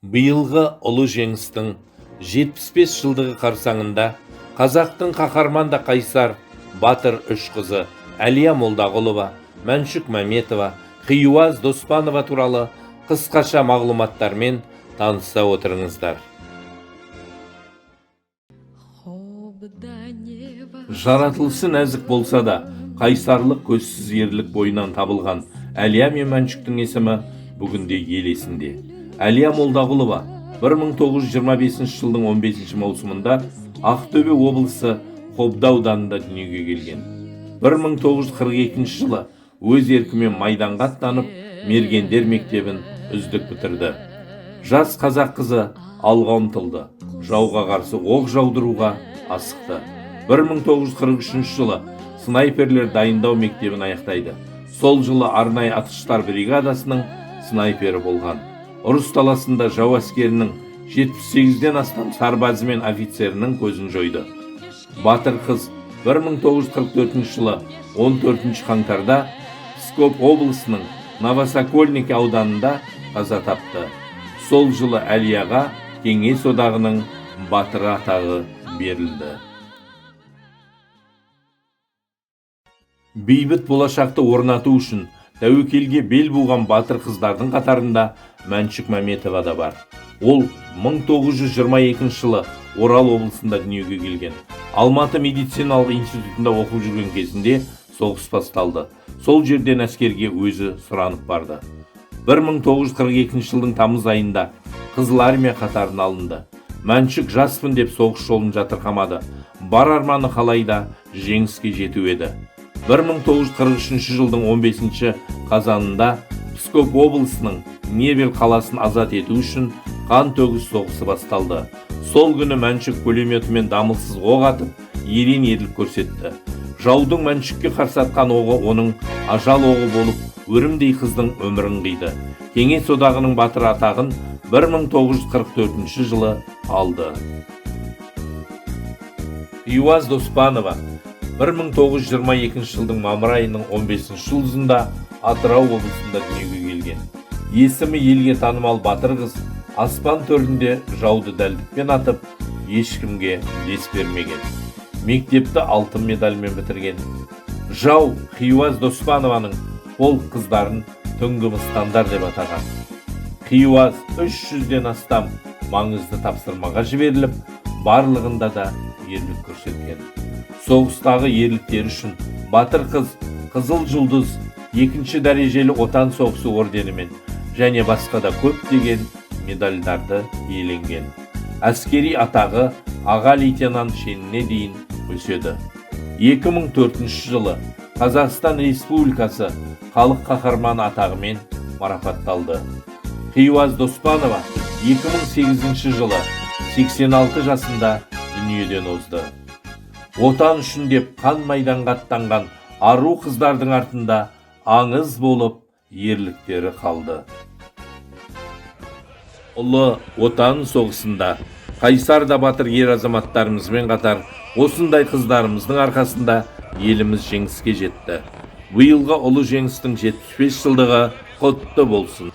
Биылғы ұлы жеңістің 75 жылдығы қарсаңында қазақтың қаһарманда қайсар батыр үш қызы Әлия Молдағұлова, Мәншүк Мәметова, Хиуаз Доспанова туралы қысқаша мағлұматтармен таныса отырыңыздар. Жаратылысы нәзік болса да, қайсарлық көзсіз ерлік бойынан табылған Әлия мен Мәншүктің есімі бүгінде ел есінде. Әлия Молдағұлова 1925 жылдың 15 маусымында Ақтөбе облысы Қобда ауданында дүниеге келген. 1942 жылы өз еркімен майданға аттанып, мергендер мектебін үздік бітірді. Жас қазақ қызы алға ұмтылды, жауға қарсы оқ жаудыруға асықты. 1943 жылы снайперлер дайындау мектебін аяқтайды. Сол жылы арнайы атқыштар бригадасының снайпері болған. Ұрыс таласында жау әскерінің 78-ден астам сарбазы мен офицерінің көзін жойды. Батыр қыз 1944 жылы 14 қаңтарда Псков облысының Новосокольник ауданында қаза тапты. Сол жылы Әлияға Кеңес одағының батыры атағы берілді. Бейбіт болашақты орнату үшін тәуекелге бел буған батыр қыздардың қатарында Мәншүк Мәметова да бар. Ол 1922 жылы Орал облысында дүниеге келген. Алматы медициналық институтында оқып жүрген кезінде соғыс басталды. Сол жерден әскерге өзі сұранып барды. 1942 жылдың тамыз айында Қызыл армия қатарына алынды. Мәншүк жаспын деп соғыс жолын жатырқамады. Бар арманы қалайда жеңіске жету еді. 1943 жылдың 15 қазанында Псков облысының Невель қаласын азат ету үшін қан төгіс соғысы басталды. Сол күні Мәншүк пулеметімен дамылсыз оқ атып, ерен ерлік көрсетті. Жаудың Мәншүкке қарсы атқан оғы оның ажал оғы болып, өрімдей қыздың өмірін қиды. Кеңес одағының батыры атағын 1944 жылы алды. Хиуаз Доспанова 1922 жылдың мамыр айының 15 жұлдызында Атырау облысында дүниеге келген. Есімі елге танымал батыр қыз аспан төрінде жауды дәлдікпен атып, ешкімге дес бермеген. Мектепті алтын медальмен бітірген. Жау Хиуаз Доспанованың полк қыздарын түнгі мыстандар деп атаған. Хиуаз 300-ден астам маңызды тапсырмаға жіберіліп, барлығында да ерлік көрсеткен. Соғыстағы ерліктері үшін батыр қыз Қызыл жұлдыз, 2-ші дәрежелі отан соғысы орденімен және басқа да көптеген медальдарды иеленген. Әскери атағы аға лейтенант шеніне дейін өседі. 2004 жылы Қазақстан Республикасы халық қаһарманы атағымен марапатталды. Хиуаз Доспанова 2008 жылы 86 жасында дүниеден озды. Отан үшін деп қан майданға аттанған ару қыздардың артында аңыз болып ерліктері қалды. Ұлы отан соғысында қайсар да батыр ер азаматтарымызбен қатар осындай қыздарымыздың арқасында еліміз жеңіске жетті. Биылғы ұлы жеңістің 75 жылдығы құтты болсын.